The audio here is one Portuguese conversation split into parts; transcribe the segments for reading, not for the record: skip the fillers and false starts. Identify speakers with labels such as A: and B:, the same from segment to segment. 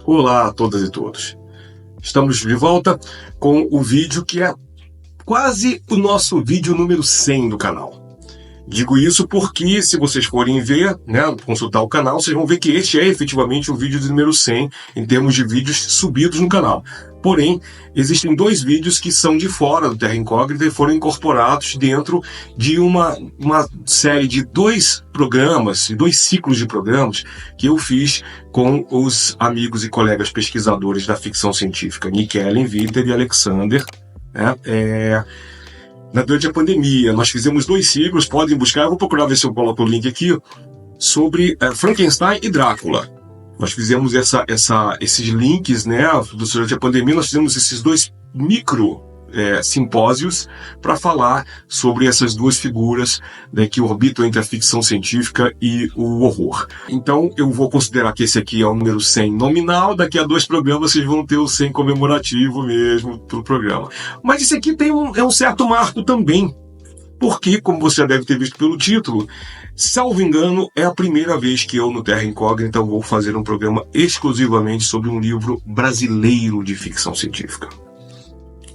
A: Olá a todas e todos. Estamos de volta com o vídeo que é quase o nosso vídeo número 100 do canal. Digo isso porque, se vocês forem ver, consultar o canal, vocês vão ver que este é efetivamente o vídeo de número 100 em termos de vídeos subidos no canal. Porém, existem dois vídeos que são de fora do Terra Incógnita e foram incorporados dentro de uma série de dois programas, dois ciclos de programas que eu fiz com os amigos e colegas pesquisadores da ficção científica, Nick Ellen Viter e Alexander, durante a pandemia. Nós fizemos dois ciclos, podem buscar, eu vou procurar ver se eu coloco o link aqui, sobre Frankenstein e Drácula. Nós fizemos esses links, durante a pandemia. Nós fizemos esses dois micro simpósios para falar sobre essas duas figuras que orbitam entre a ficção científica e o horror. Então eu vou considerar que esse aqui é o número 100 nominal. Daqui a dois programas vocês vão ter o 100 comemorativo mesmo do programa. Mas esse aqui é um certo marco também, porque, como você já deve ter visto pelo título, salvo engano, é a primeira vez que eu, no Terra Incógnita, vou fazer um programa exclusivamente sobre um livro brasileiro de ficção científica.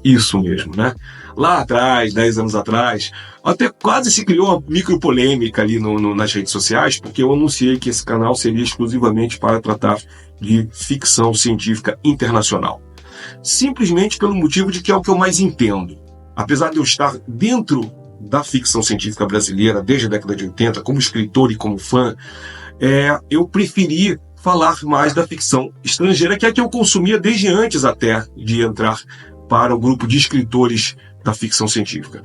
A: Isso mesmo, né? Lá atrás, 10 anos atrás, até quase se criou uma micropolêmica ali nas redes sociais, porque eu anunciei que esse canal seria exclusivamente para tratar de ficção científica internacional. Simplesmente pelo motivo de que é o que eu mais entendo. Apesar de eu estar dentro da ficção científica brasileira desde a década de 80, como escritor e como fã, eu preferi falar mais da ficção estrangeira, que é a que eu consumia desde antes até de entrar para o grupo de escritores da ficção científica.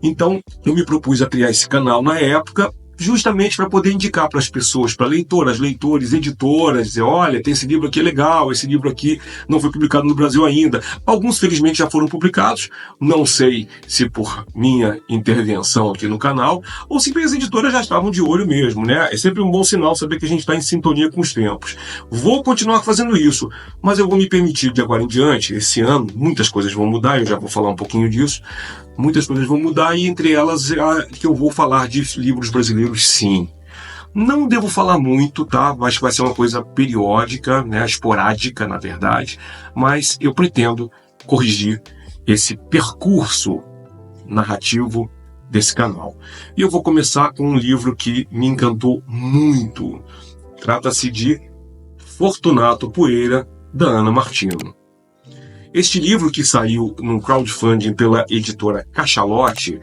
A: Então, eu me propus a criar esse canal na época, justamente para poder indicar para as pessoas, para leitoras, leitores, editoras, dizer, olha, tem esse livro aqui, é legal, esse livro aqui não foi publicado no Brasil ainda. Alguns, felizmente, já foram publicados, não sei se por minha intervenção aqui no canal, ou se as editoras já estavam de olho mesmo, né? É sempre um bom sinal saber que a gente está em sintonia com os tempos. Vou continuar fazendo isso, mas eu vou me permitir, de agora em diante, esse ano, muitas coisas vão mudar, eu já vou falar um pouquinho disso. Muitas coisas vão mudar e entre elas que eu vou falar de livros brasileiros, sim. Não devo falar muito, tá? Mas vai ser uma coisa periódica, esporádica, na verdade. Mas eu pretendo corrigir esse percurso narrativo desse canal. E eu vou começar com um livro que me encantou muito. Trata-se de Fortunato Poeira, da Ana Martino. Este livro, que saiu no crowdfunding pela editora Cachalote,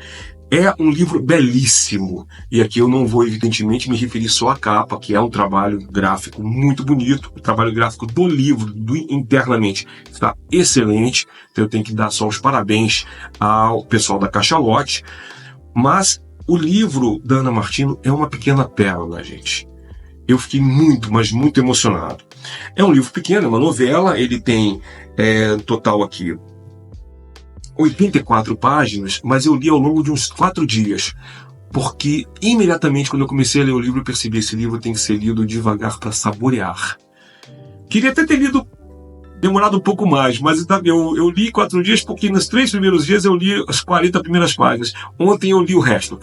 A: é um livro belíssimo. E aqui eu não vou, evidentemente, me referir só à capa, que é um trabalho gráfico muito bonito. O trabalho gráfico do livro, internamente, está excelente. Então eu tenho que dar só os parabéns ao pessoal da Cachalote. Mas o livro da Ana Martino é uma pequena pérola, gente. Eu fiquei muito, mas muito emocionado. É um livro pequeno, é uma novela, ele tem total aqui 84 páginas, mas eu li ao longo de uns 4 dias, porque imediatamente quando eu comecei a ler o livro eu percebi, esse livro tem que ser lido devagar para saborear. Queria até ter demorado um pouco mais, mas eu li 4 dias porque nos 3 primeiros dias eu li as 40 primeiras páginas. Ontem eu li o resto.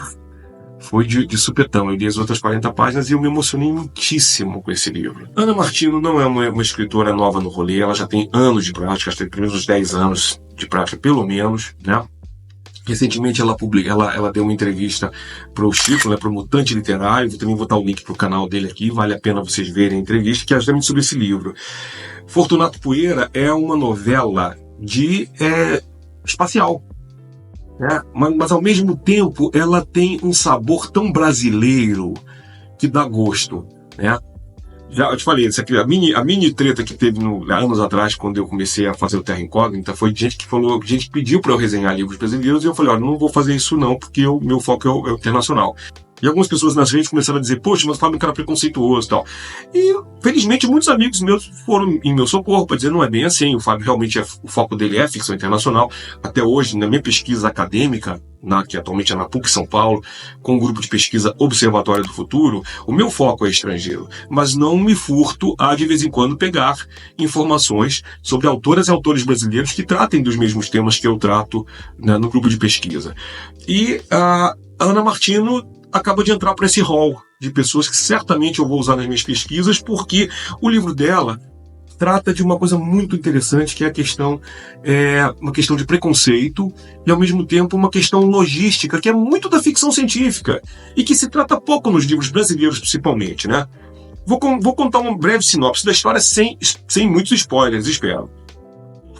A: Foi de supetão, eu li as outras 40 páginas e eu me emocionei muitíssimo com esse livro. Ana Martino não é uma escritora nova no rolê, ela já tem anos de prática, acho que tem pelo menos uns 10 anos de prática, pelo menos, né? Recentemente ela deu uma entrevista para o Chico, para o Mutante Literário. Vou também botar o link para o canal dele aqui, vale a pena vocês verem a entrevista, que é justamente sobre esse livro. Fortunato Poeira é uma novela de espacial. Mas ao mesmo tempo ela tem um sabor tão brasileiro que dá gosto, né? Já eu te falei, isso aqui, a mini treta que teve anos atrás, quando eu comecei a fazer o Terra Incógnita, foi gente que pediu para eu resenhar livros brasileiros, e eu falei, olha, não vou fazer isso não, porque o meu foco é o internacional. E algumas pessoas nas redes começaram a dizer, poxa, mas o Fábio é um cara preconceituoso e tal. E, felizmente, muitos amigos meus foram em meu socorro para dizer, não é bem assim, o Fábio realmente, o foco dele é ficção internacional. Até hoje, na minha pesquisa acadêmica, que atualmente é na PUC São Paulo, com o grupo de pesquisa Observatório do Futuro, o meu foco é estrangeiro. Mas não me furto a, de vez em quando, pegar informações sobre autoras e autores brasileiros que tratem dos mesmos temas que eu trato no grupo de pesquisa. E a Ana Martino acaba de entrar para esse hall de pessoas que certamente eu vou usar nas minhas pesquisas, porque o livro dela trata de uma coisa muito interessante, que é uma questão de preconceito e, ao mesmo tempo, uma questão logística, que é muito da ficção científica e que se trata pouco nos livros brasileiros, principalmente, né? Vou contar uma breve sinopse da história sem muitos spoilers, espero.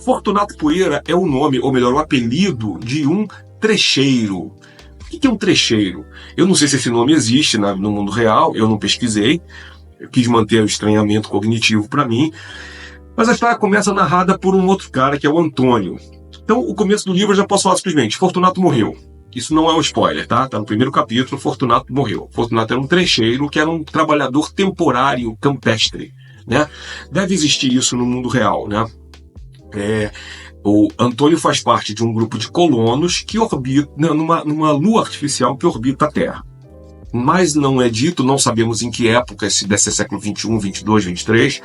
A: Fortunato Poeira é o nome, ou melhor, o apelido de um trecheiro. O que é um trecheiro? Eu não sei se esse nome existe no mundo real, eu não pesquisei, eu quis manter o estranhamento cognitivo para mim, mas a história começa narrada por um outro cara, que é o Antônio. Então, o começo do livro eu já posso falar simplesmente: Fortunato morreu. Isso não é um spoiler, tá? Tá no primeiro capítulo, Fortunato morreu. Fortunato era um trecheiro, que era um trabalhador temporário campestre, né? Deve existir isso no mundo real, né? O Antônio faz parte de um grupo de colonos que orbita numa lua artificial que orbita a Terra. Mas não é dito, não sabemos em que época, se deve ser século XXI, XXII, XXIII.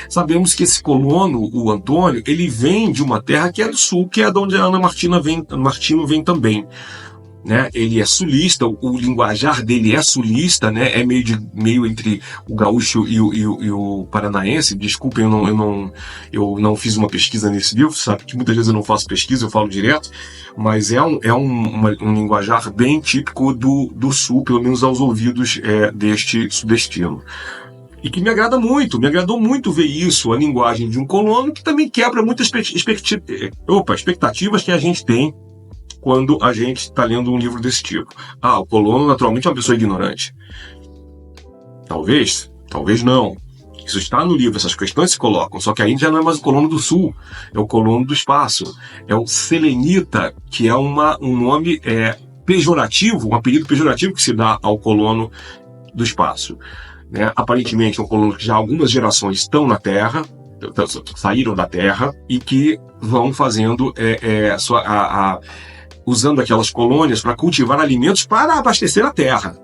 A: Sabemos que esse colono, o Antônio, ele vem de uma terra que é do sul, que é de onde a Ana Martino vem também. Né? Ele é sulista, o linguajar dele é sulista, né? É meio entre o gaúcho e o paranaense. Desculpem, eu não fiz uma pesquisa nesse livro, sabe que muitas vezes eu não faço pesquisa, eu falo direto, mas é um linguajar bem típico do sul, pelo menos aos ouvidos deste sudestino. E que me agradou muito ver isso, a linguagem de um colono, que também quebra muitas expectativas que a gente tem quando a gente está lendo um livro desse tipo. O colono naturalmente é uma pessoa ignorante. Talvez não. Isso está no livro, essas questões se colocam, só que aí já não é mais o colono do sul, é o colono do espaço. É o selenita, que é um nome pejorativo, um apelido pejorativo que se dá ao colono do espaço. Né? Aparentemente é um colono que já algumas gerações estão na Terra, saíram da Terra, e que vão fazendo usando aquelas colônias para cultivar alimentos para abastecer a terra.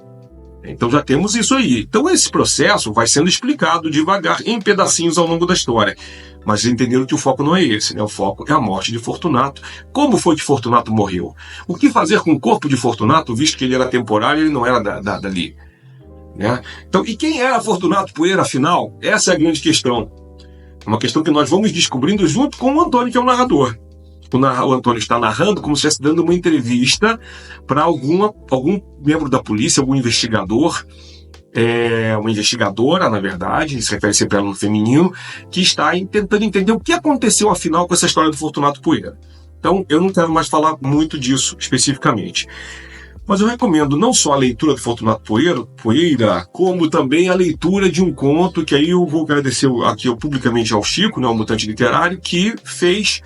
A: Então já temos isso aí. Então esse processo vai sendo explicado devagar, em pedacinhos ao longo da história. Mas entenderam que o foco não é esse, né? O foco é a morte de Fortunato. Como foi que Fortunato morreu? O que fazer com o corpo de Fortunato, visto que ele era temporário e ele não era dali? Né? Então, e quem era Fortunato Poeira, afinal? Essa é a grande questão. Uma questão que nós vamos descobrindo junto com o Antônio, que é o narrador. O Antônio está narrando como se estivesse dando uma entrevista para algum membro da polícia, algum investigador, uma investigadora, na verdade, se refere sempre a ela no feminino, que está tentando entender o que aconteceu, afinal, com essa história do Fortunato Poeira. Então, eu não quero mais falar muito disso especificamente. Mas eu recomendo não só a leitura do Fortunato Poeira, como também a leitura de um conto, que aí eu vou agradecer aqui publicamente ao Chico, né, o Mutante Literário, que fez...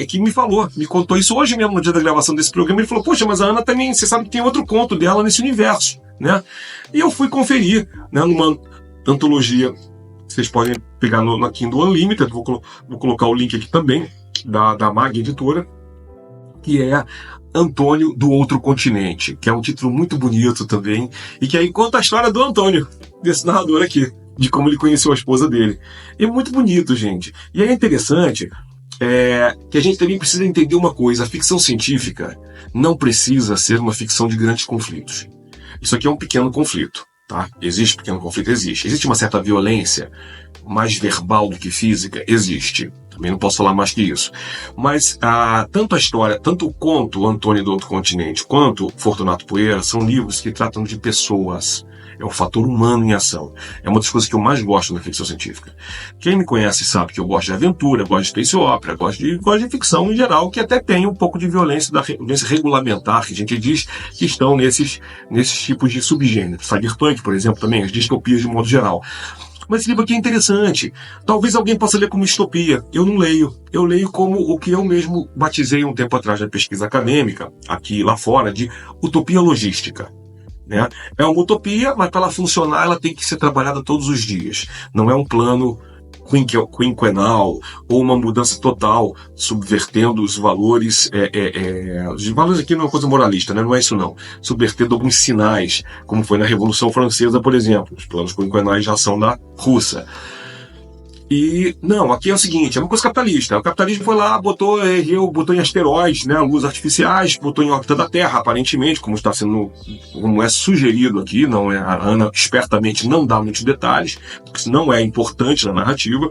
A: que me contou isso hoje mesmo, no dia da gravação desse programa. Ele falou: poxa, mas a Ana também, você sabe que tem outro conto dela nesse universo, né? E eu fui conferir, né, numa antologia, vocês podem pegar na Kindle Unlimited, vou colocar o link aqui também, da Mag Editora, que é Antônio do Outro Continente, que é um título muito bonito também, e que aí conta a história do Antônio, desse narrador aqui, de como ele conheceu a esposa dele. É muito bonito, gente. E é interessante... que a gente também precisa entender uma coisa: a ficção científica não precisa ser uma ficção de grandes conflitos. Isso aqui é um pequeno conflito, tá? Existe pequeno conflito? Existe. Existe uma certa violência, mais verbal do que física? Existe. Também não posso falar mais que isso. Mas tanto a história, tanto o conto Antônio do Outro Continente, quanto Fortunato Poeira são livros que tratam de pessoas. É o fator humano em ação. É uma das coisas que eu mais gosto na ficção científica. Quem me conhece sabe que eu gosto de aventura, gosto de space opera, gosto de ficção em geral, que até tem um pouco de violência regulamentar, que a gente diz que estão nesses tipos de subgêneros. Cyberpunk, por exemplo, também, as distopias de modo geral. Mas esse livro aqui é interessante. Talvez alguém possa ler como distopia. Eu não leio. Eu leio como o que eu mesmo batizei um tempo atrás na pesquisa acadêmica, aqui lá fora, de utopia logística. Né? É uma utopia, mas para ela funcionar ela tem que ser trabalhada todos os dias. Não é um plano quinquenal ou uma mudança total, subvertendo os valores. Os valores aqui não é uma coisa moralista, né? Não é isso não. Subvertendo alguns sinais, como foi na Revolução Francesa, por exemplo. Os planos quinquenais já são da Rússia. E, não, aqui é o seguinte, é uma coisa capitalista. O capitalismo foi lá, botou em asteroides, né, luzes artificiais, botou em órbita da Terra, aparentemente, como é sugerido aqui, não é, a Ana espertamente não dá muitos detalhes, porque isso não é importante na narrativa.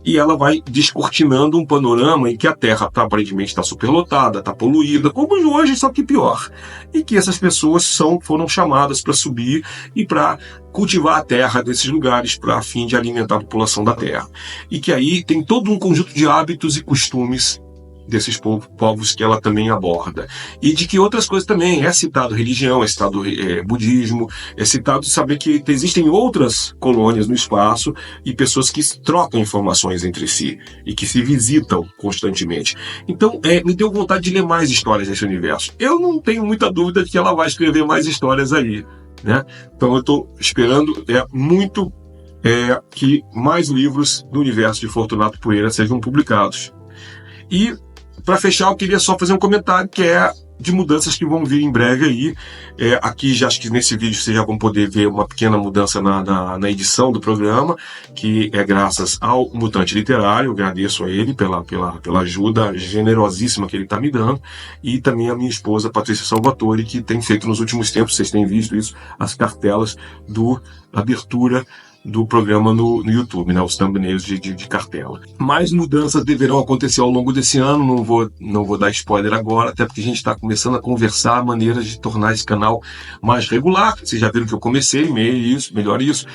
A: e ela vai descortinando um panorama em que a Terra aparentemente está superlotada, está poluída, como hoje, só que pior. E que essas pessoas foram chamadas para subir e para cultivar a terra desses lugares para fim de alimentar a população da Terra. E que aí tem todo um conjunto de hábitos e costumes desses povos que ela também aborda. E de que outras coisas também, é citado religião, é citado budismo, é citado saber que existem outras colônias no espaço e pessoas que trocam informações entre si e que se visitam constantemente. Então, me deu vontade de ler mais histórias desse universo. Eu não tenho muita dúvida de que ela vai escrever mais histórias aí, né? Então eu estou esperando muito que mais livros do universo de Fortunato Poeira sejam publicados. E para fechar, eu queria só fazer um comentário que é de mudanças que vão vir em breve aí. Aqui, já acho que nesse vídeo vocês já vão poder ver uma pequena mudança na edição do programa, que é graças ao Mutante Literário. Eu agradeço a ele pela ajuda generosíssima que ele está me dando, e também a minha esposa, Patrícia Salvatore, que tem feito nos últimos tempos, vocês têm visto isso, as cartelas abertura do programa no YouTube, né, os thumbnails de cartela. Mais mudanças deverão acontecer ao longo desse ano, não vou dar spoiler agora, até porque a gente está começando a conversar maneiras de tornar esse canal mais regular. Vocês já viram que eu comecei, melhor isso.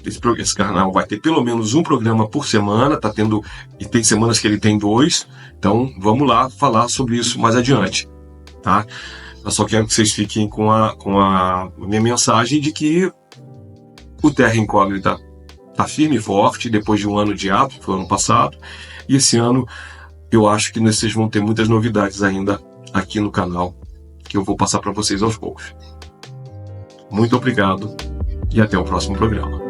A: Esse canal vai ter pelo menos um programa por semana, e tem semanas que ele tem 2, então vamos lá falar sobre isso mais adiante, tá? Eu só quero que vocês fiquem com a minha mensagem de que o Terra Incógnita está firme e forte, depois de um ano de ato, que foi o ano passado, e esse ano eu acho que vocês vão ter muitas novidades ainda aqui no canal, que eu vou passar para vocês aos poucos. Muito obrigado e até o próximo programa.